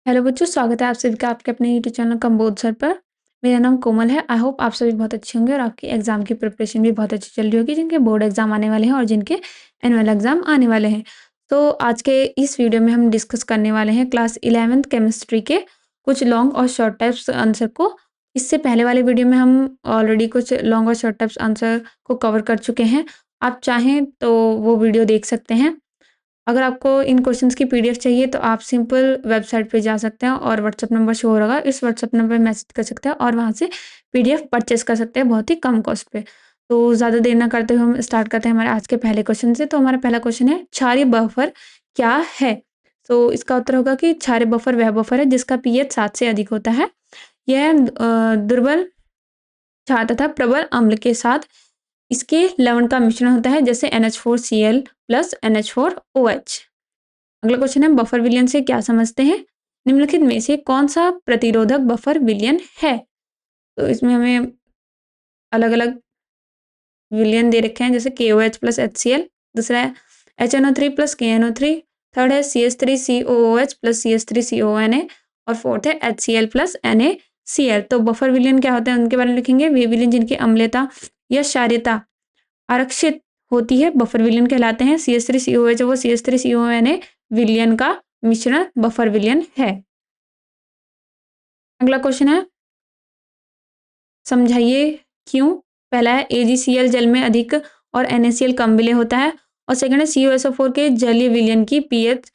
Hello बच्चों, स्वागत है आप सभी का आपके अपने यूट्यूब चैनल कंबोध सर पर। मेरा नाम कोमल है। आई होप आप सभी बहुत अच्छे होंगे और आपकी एग्ज़ाम की प्रिपरेशन भी बहुत अच्छी चल रही होगी, जिनके बोर्ड एग्ज़ाम आने वाले हैं और जिनके एनुअल एग्ज़ाम आने वाले हैं। तो आज के इस वीडियो में हम डिस्कस करने वाले हैं क्लास 11th केमिस्ट्री के कुछ लॉन्ग और शॉर्ट टाइप्स आंसर को। इससे पहले वाले वीडियो में हम ऑलरेडी कुछ लॉन्ग और शॉर्ट टाइप्स आंसर को कवर कर चुके हैं। आप चाहें तो वो वीडियो देख सकते हैं। अगर आपको इन क्वेश्चंस की पीडीएफ चाहिए तो आप सिंपल वेबसाइट पे जा सकते हैं और व्हाट्सएप नंबर शो हो रहा है, इस व्हाट्सएप नंबर पे मैसेज कर सकते हैं और वहाँ से पीडीएफ परचेस कर सकते हैं बहुत ही कम कॉस्ट पे। तो ज़्यादा देर ना करते हुए हम स्टार्ट करते हैं हमारे आज के पहले क्वेश्चन से। तो हमारा पहला क्वेश्चन है, क्षारीय बफर क्या है? तो इसका उत्तर होगा कि क्षारीय बफर वह बफर है जिसका पीएच 7 से अधिक होता है। यह दुर्बल क्षार तथा प्रबल अम्ल के साथ इसके लवण का मिश्रण होता है, जैसे NH4Cl प्लस NH4OH। अगला क्वेश्चन है, बफर विलयन से क्या समझते हैं? निम्नलिखित में से कौन सा प्रतिरोधक बफर विलयन है? तो इसमें हमें अलग अलग विलयन दे रखे हैं, जैसे KOH प्लस HCl, दूसरा है HNO3 प्लस KNO3, थर्ड है CH3COOH प्लस CH3CONA और फोर्थ है HCl प्लस NaCl। तो बफर विलयन क्या होते हैं उनके बारे में लिखेंगे। वे विलयन जिनकी अम्लता या क्षारीयता आरक्षित होती है बफर विलयन कहलाते हैं। CH3COOH वो CH3CONA विलयन का मिश्रण बफर विलयन है। अगला क्वेश्चन है, समझाइए क्यों? पहला है AgCl जल में अधिक और NaCl कम विलय होता है, और सेकंड है CuSO4 के जलीय विलयन की pH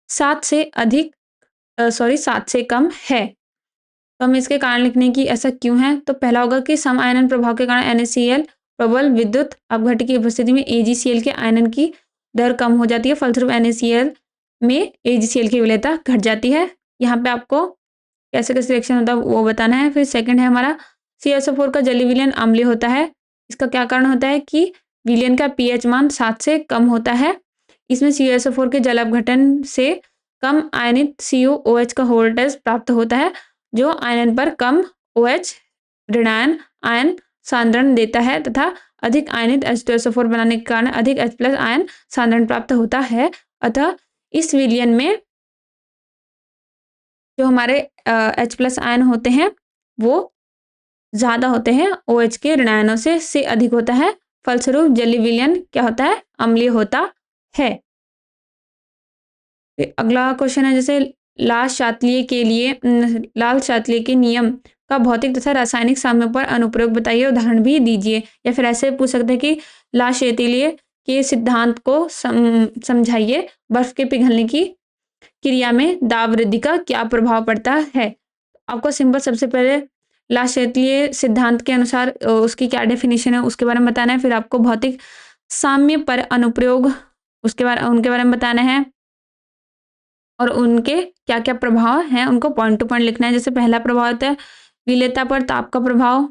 7 से अधिक 7 से कम है। तो हमें इसके कारण लिखने की ऐसा क्यों है। तो पहला होगा कि सम आयनन प्रभाव के कारण NaCl प्रबल विद्युत अपघट्य की उपस्थिति में AgCl के आयनन की दर कम हो जाती है, फलस्वरूप NaCl में AgCl की विलयता घट जाती है। यहाँ पे आपको कैसे कैसे रिएक्शन होता है वो बताना है। फिर सेकंड है हमारा, CuSO4 का जलीय विलयन अम्लीय होता है। इसका क्या कारण होता है कि विलयन का pH मान 7 से कम होता है। इसमें CuSO4 के जल अपघटन से कम आयनित CuOH का वोल्टेज प्राप्त होता है, जो आयनन पर कम OH ऋणायन आयन सांद्रण देता है तथा अधिक आयनित H2SO4 बनाने के कारण अधिक H+ आयन सांद्रण प्राप्त होता है। अतः इस विलयन में जो हमारे H+ आयन होते हैं वो ज़्यादा होते हैं, OH के ऋणायनों से अधिक होता है, फलस्वरूप जलीय विलयन क्या होता है? अम्लीय होता है। अगला क्वेश्चन है, जैसे लाल शात्लीय के नियम का भौतिक तथा रासायनिक साम्य पर अनुप्रयोग बताइए, उदाहरण भी दीजिए। या फिर ऐसे पूछ सकते हैं कि लाल शात्लीय के सिद्धांत को समझाइए, बर्फ के पिघलने की क्रिया में दाब वृद्धि का क्या प्रभाव पड़ता है। आपको सिंपल सबसे पहले लाल शात्लीय सिद्धांत के अनुसार उसकी क्या डेफिनेशन है उसके बारे में बताना है। फिर आपको भौतिक साम्य पर अनुप्रयोग उनके बारे में बताना है और उनके क्या क्या प्रभाव हैं उनको पॉइंट टू पॉइंट लिखना है। जैसे पहला प्रभाव होता है विलेयता पर ताप का प्रभाव,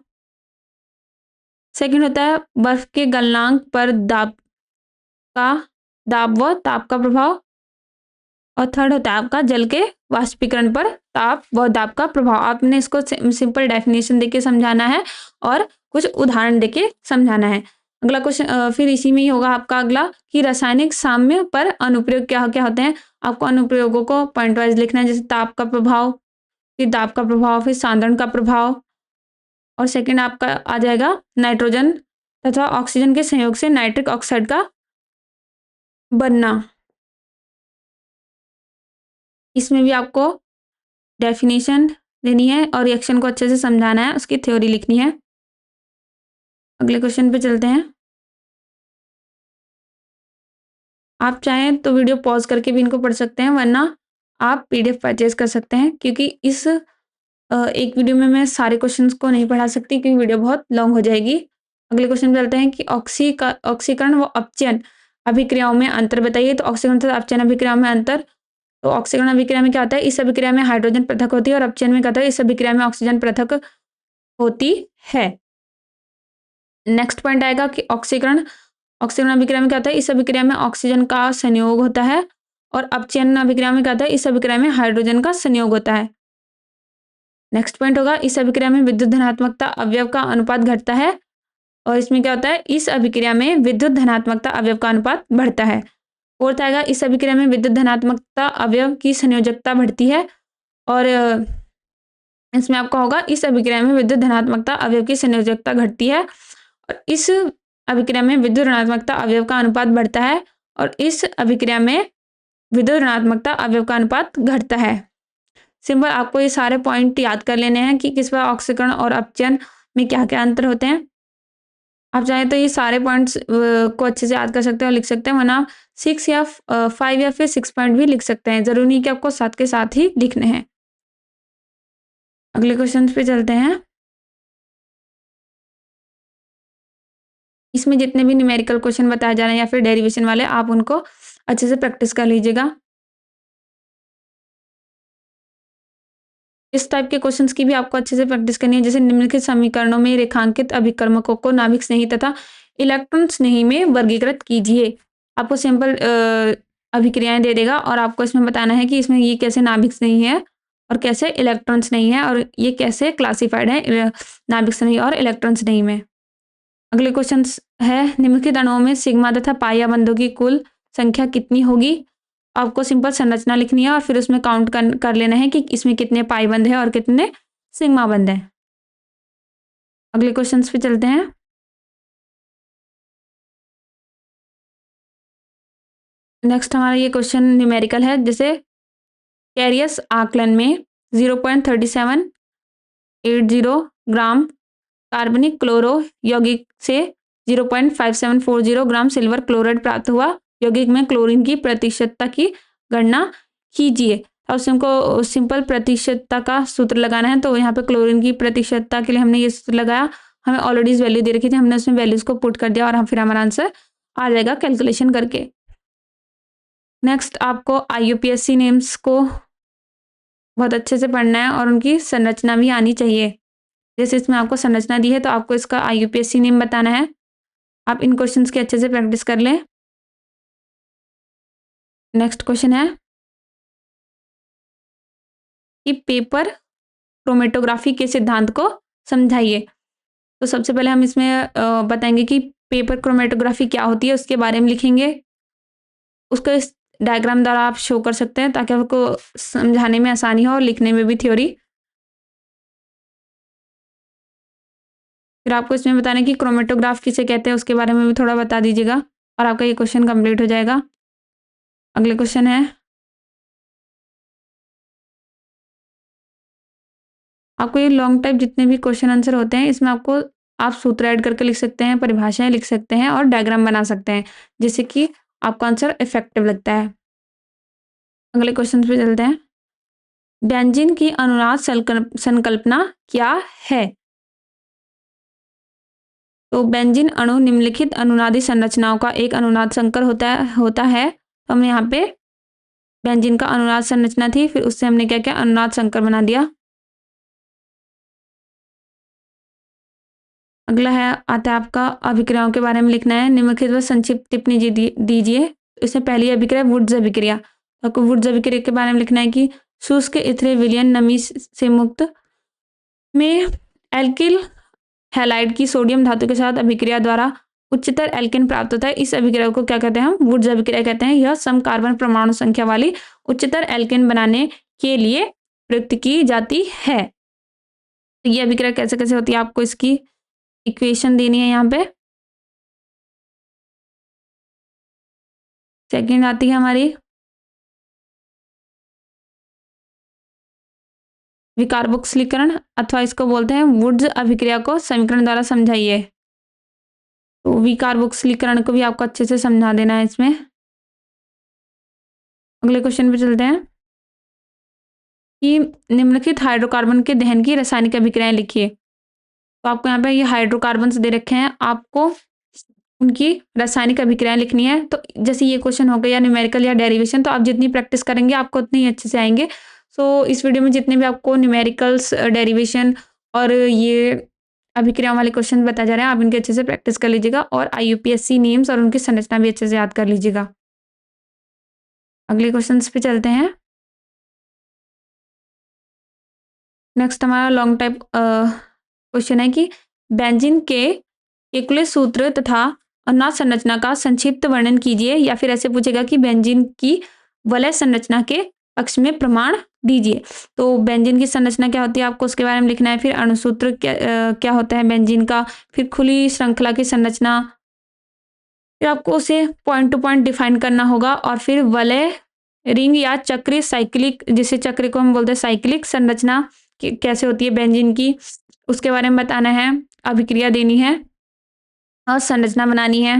सेकंड होता है बर्फ के गलनांक पर दाब व ताप का प्रभाव, और थर्ड होता है आपका जल के वाष्पीकरण पर ताप व दाब का प्रभाव। आपने इसको सिंपल डेफिनेशन देके समझाना है और कुछ उदाहरण देके समझाना है। अगला क्वेश्चन फिर इसी में ही होगा आपका अगला कि रासायनिक साम्य पर अनुप्रयोग क्या क्या होते हैं। आपको अनुप्रयोगों को पॉइंट वाइज लिखना है, जैसे ताप का प्रभाव, फिर दाब का प्रभाव, फिर सांद्रण का प्रभाव, और सेकंड आपका आ जाएगा नाइट्रोजन तथा ऑक्सीजन के संयोग से नाइट्रिक ऑक्साइड का बनना। इसमें भी आपको डेफिनेशन देनी है और रिएक्शन को अच्छे से समझाना है, उसकी थ्योरी लिखनी है। अगले क्वेश्चन पे चलते हैं। आप चाहें तो वीडियो पॉज करके भी इनको पढ़ सकते हैं, वरना आप पीडीएफ परचेज कर सकते हैं, क्योंकि इस एक वीडियो में मैं सारे क्वेश्चंस को नहीं पढ़ा सकती क्योंकि वीडियो बहुत लॉन्ग हो जाएगी। अगले क्वेश्चन पे चलते हैं कि ऑक्सीकरण व अपचयन अभिक्रियाओं में अंतर बताइए। तो ऑक्सीकरण तथा अपचयन अभिक्रियाओं में अंतर। तो ऑक्सीकरण अभिक्रिया में क्या होता है, इस अभिक्रिया में हाइड्रोजन पृथक होती है, और अपचयन में क्या होता है, इस अभिक्रिया में ऑक्सीजन पृथक होती है। नेक्स्ट पॉइंट आएगा कि ऑक्सीकरण अभिक्रिया में क्या होता है, इस अभिक्रिया में ऑक्सीजन का संयोग होता है, और अपचयन अभिक्रिया में क्या होता है, इस अभिक्रिया में हाइड्रोजन का संयोग होता है। नेक्स्ट पॉइंट होगा, इस अभिक्रिया में विद्युत धनात्मकता अवयव का अनुपात घटता है, और इसमें क्या होता है, इस अभिक्रिया में विद्युत धनात्मकता अवयव का अनुपात बढ़ता है। फोर्थ आएगा, इस अभिक्रिया में विद्युत धनात्मकता अवयव की संयोजकता बढ़ती है, और इसमें आपका होगा इस अभिक्रिया में विद्युत धनात्मकता अवयव की संयोजकता घटती है और इस अभिक्रिया में विद्युत ऋणात्मकता अवयव का अनुपात बढ़ता है और इस अभिक्रिया में विद्युत ऋणात्मकता अवयव का अनुपात घटता है। सिंपल आपको ये सारे पॉइंट याद कर लेने हैं कि किस पर ऑक्सीकरण और अपचयन में क्या क्या अंतर होते हैं। आप चाहें तो ये सारे पॉइंट्स को अच्छे से याद कर सकते हैं और लिख सकते हैं, वरना 6 या 5 या फिर 6 पॉइंट भी लिख सकते हैं। जरूरी नहीं कि आपको 7 के साथ ही लिखने हैं। अगले क्वेश्चन पे चलते हैं। इसमें जितने भी न्यूमेरिकल क्वेश्चन बताए जा रहे हैं या फिर डेरिवेशन वाले, आप उनको अच्छे से प्रैक्टिस कर लीजिएगा। इस टाइप के क्वेश्चंस की भी आपको अच्छे से प्रैक्टिस करनी है। जैसे निम्नलिखित समीकरणों में रेखांकित अभिकर्मकों को नाभिक स्नेही तथा इलेक्ट्रॉन स्नेही में वर्गीकृत कीजिए। आपको सिंपल अभिक्रियाएं दे देगा और आपको इसमें बताना है कि इसमें ये कैसे नाभिक स्नेही है और कैसे इलेक्ट्रॉन स्नेही है और ये कैसे क्लासिफाइड है नाभिक स्नेही और इलेक्ट्रॉन स्नेही में। अगले क्वेश्चन है, निम्नलिखित अणुओं में सिग्मा तथा पाई बंधों की कुल संख्या कितनी होगी। आपको सिंपल संरचना लिखनी है और फिर उसमें काउंट कर लेना है कि इसमें कितने पाई बंध है और कितने सिग्मा बंध है। अगले क्वेश्चंस पे चलते हैं। नेक्स्ट हमारा ये क्वेश्चन न्यूमेरिकल है। जैसे कैरियस आकलन में 0.3780 ग्राम कार्बनिक क्लोरो यौगिक से 0.5740 ग्राम सिल्वर क्लोराइड प्राप्त हुआ। यौगिक में क्लोरीन की प्रतिशतता की गणना कीजिए। और हमको सिंपल प्रतिशतता का सूत्र लगाना है, तो यहाँ पे क्लोरीन की प्रतिशतता के लिए हमने ये सूत्र लगाया। हमें ऑलरेडी वैल्यू दे रखी थी, हमने उसमें वैल्यूज को पुट कर दिया और हम फिर हमारा आंसर आ जाएगा कैलकुलेशन करके। नेक्स्ट आपको IUPAC नेम्स को बहुत अच्छे से पढ़ना है और उनकी संरचना भी आनी चाहिए। जैसे इसमें आपको संरचना दी है तो आपको इसका IUPAC नेम बताना है। आप इन क्वेश्चंस की अच्छे से प्रैक्टिस कर लें। नेक्स्ट क्वेश्चन है कि पेपर क्रोमेटोग्राफी के सिद्धांत को समझाइए। तो सबसे पहले हम इसमें बताएंगे कि पेपर क्रोमेटोग्राफी क्या होती है, उसके बारे में लिखेंगे। उसको इस डायग्राम द्वारा आप शो कर सकते हैं ताकि आपको समझाने में आसानी हो और लिखने में भी थ्योरी। फिर आपको इसमें बताना है कि क्रोमेटोग्राफ किसे कहते हैं, उसके बारे में भी थोड़ा बता दीजिएगा और आपका ये क्वेश्चन कंप्लीट हो जाएगा। अगले क्वेश्चन है, आपको ये लॉन्ग टाइप जितने भी क्वेश्चन आंसर होते हैं इसमें आपको आप सूत्र ऐड करके लिख सकते हैं, परिभाषाएं लिख सकते हैं और डायग्राम बना सकते हैं, जिससे कि आपका आंसर इफेक्टिव लगता है। अगले क्वेश्चन पे चलते हैं। बेंजीन की अनुनाद संकल्पना क्या है। तो बेंजीन अणु निम्नलिखित अनुनादी संरचनाओं का एक अनुनाद संकर होता है। तो हमने यहाँ पे बेंजीन का अनुनाद संरचना थी, फिर उससे हमने क्या किया, अनुनाद संकर बना दिया। अगला है आता है आपका अभिक्रियाओं के बारे में लिखना है। निम्नलिखित व संक्षिप्त टिप्पणी दीजिए। इसमें पहली अभिक्रिया वुड्स अभिक्रिया। आपको वुड्स अभिक्रिया के बारे में लिखना है कि शुष्क इथरे विलयन नमी से मुक्त में एल्किल हैलाइड की सोडियम धातु के साथ अभिक्रिया द्वारा उच्चतर एल्केन प्राप्त होता है। इस अभिक्रिया को क्या कहते हैं, हम वुड्स अभिक्रिया कहते हैं। यह सम कार्बन परमाणु संख्या वाली उच्चतर एल्केन बनाने के लिए प्रयुक्त की जाती है। ये अभिक्रिया कैसे कैसे होती है, आपको इसकी इक्वेशन देनी है यहाँ पे। सेकंड आती है हमारी विकार्बोक्सिलीकरण, अथवा इसको बोलते हैं वुड्स अभिक्रिया को समीकरण द्वारा समझाइए। तो विकार्बोक्सिलीकरण को भी आपको अच्छे से समझा देना है इसमें। अगले क्वेश्चन पे चलते हैं कि निम्नलिखित हाइड्रोकार्बन के दहन की रासायनिक अभिक्रियाएं लिखिए। तो आपको यहाँ पे ये हाइड्रोकार्बन दे रखे हैं, आपको उनकी रासायनिक अभिक्रियाएं लिखनी है। तो जैसे ये क्वेश्चन हो गया या न्यूमेरिकल या डेरिवेशन, तो आप जितनी प्रैक्टिस करेंगे आपको उतने ही अच्छे से आएंगे। सो इस वीडियो में जितने भी आपको न्यूमेरिकल्स, डेरिवेशन और ये अभिक्रियाओं वाले क्वेश्चन बताए जा रहे हैं, आप इनके अच्छे से प्रैक्टिस कर लीजिएगा और IUPAC नेम्स और उनकी संरचना भी अच्छे से याद कर लीजिएगा। अगले क्वेश्चन पे चलते हैं। नेक्स्ट हमारा लॉन्ग टाइप क्वेश्चन है कि बेंजीन के केकुले सूत्र तथा अनुनाद संरचना का संक्षिप्त वर्णन कीजिए। या फिर ऐसे पूछेगा कि बेंजीन की वलय संरचना के पक्ष में प्रमाण दीजिए। तो बेंजीन की संरचना क्या होती है आपको उसके बारे में लिखना है। फिर अणुसूत्र क्या होता है बेंजीन का, फिर खुली श्रृंखला की संरचना, फिर आपको उसे पॉइंट टू पॉइंट डिफाइन करना होगा और फिर वलय, रिंग या चक्रीय साइक्लिक, जिसे चक्र को हम बोलते हैं साइक्लिक संरचना कैसे होती है बेंजीन की, उसके बारे में बताना है, अभिक्रिया देनी है और संरचना बनानी है।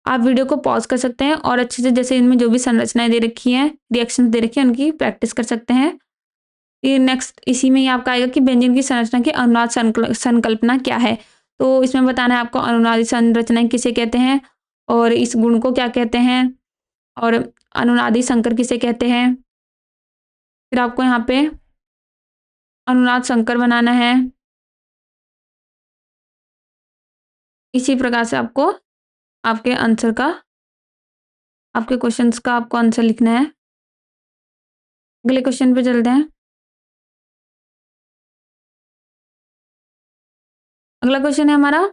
आप वीडियो को पॉज कर सकते हैं और अच्छे से जैसे इनमें जो भी संरचनाएं दे रखी हैं, रिएक्शंस दे रखी हैं, उनकी प्रैक्टिस कर सकते हैं। फिर नेक्स्ट इसी में ही आपका आएगा कि बेंजीन की संरचना की अनुनाद संकल्पना क्या है। तो इसमें बताना है आपको अनुनादी संरचना किसे कहते हैं और इस गुण को क्या कहते हैं और अनुनादी संकर किसे कहते हैं। फिर आपको यहाँ पे अनुनाद संकर बनाना है। इसी प्रकार से आपको आपके आंसर का, आपके क्वेश्चंस का आपको आंसर लिखना है। अगले क्वेश्चन पे चलते हैं। अगला क्वेश्चन है हमारा,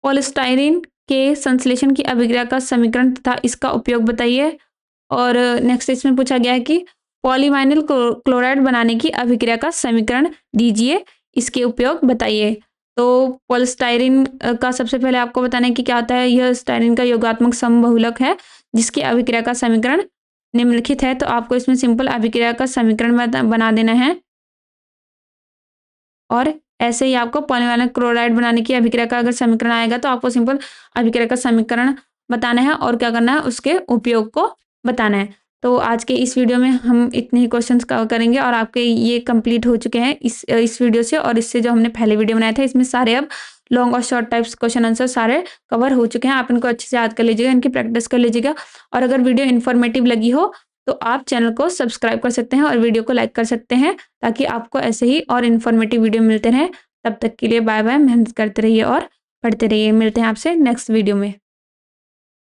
पॉलीस्टाइरीन के संश्लेषण की अभिक्रिया का समीकरण तथा इसका उपयोग बताइए। और नेक्स्ट इसमें पूछा गया है कि पॉलीवाइनिल क्लोराइड बनाने की अभिक्रिया का समीकरण दीजिए, इसके उपयोग बताइए। तो पॉलीस्टाइरीन का सबसे पहले आपको बताना है कि क्या होता है। यह स्टाइरीन का योगात्मक समबहुलक है जिसकी अभिक्रिया का समीकरण निम्नलिखित है। तो आपको इसमें सिंपल अभिक्रिया का समीकरण बना देना है और ऐसे ही आपको पॉलीवाइनिल क्लोराइड बनाने की अभिक्रिया का अगर समीकरण आएगा तो आपको सिंपल अभिक्रिया का समीकरण बताना है और क्या करना है उसके उपयोग को बताना है। तो आज के इस वीडियो में हम इतने ही क्वेश्चंस कवर करेंगे और आपके ये कंप्लीट हो चुके हैं इस वीडियो से। और इससे जो हमने पहले वीडियो बनाया था इसमें सारे अब लॉन्ग और शॉर्ट टाइप्स क्वेश्चन आंसर सारे कवर हो चुके हैं। आप इनको अच्छे से याद कर लीजिएगा, इनकी प्रैक्टिस कर लीजिएगा। और अगर वीडियो इन्फॉर्मेटिव लगी हो तो आप चैनल को सब्सक्राइब कर सकते हैं और वीडियो को लाइक कर सकते हैं ताकि आपको ऐसे ही और इन्फॉर्मेटिव वीडियो मिलते रहें। तब तक के लिए बाय बाय, मेहनत करते रहिए और पढ़ते रहिए। मिलते हैं आपसे नेक्स्ट वीडियो में।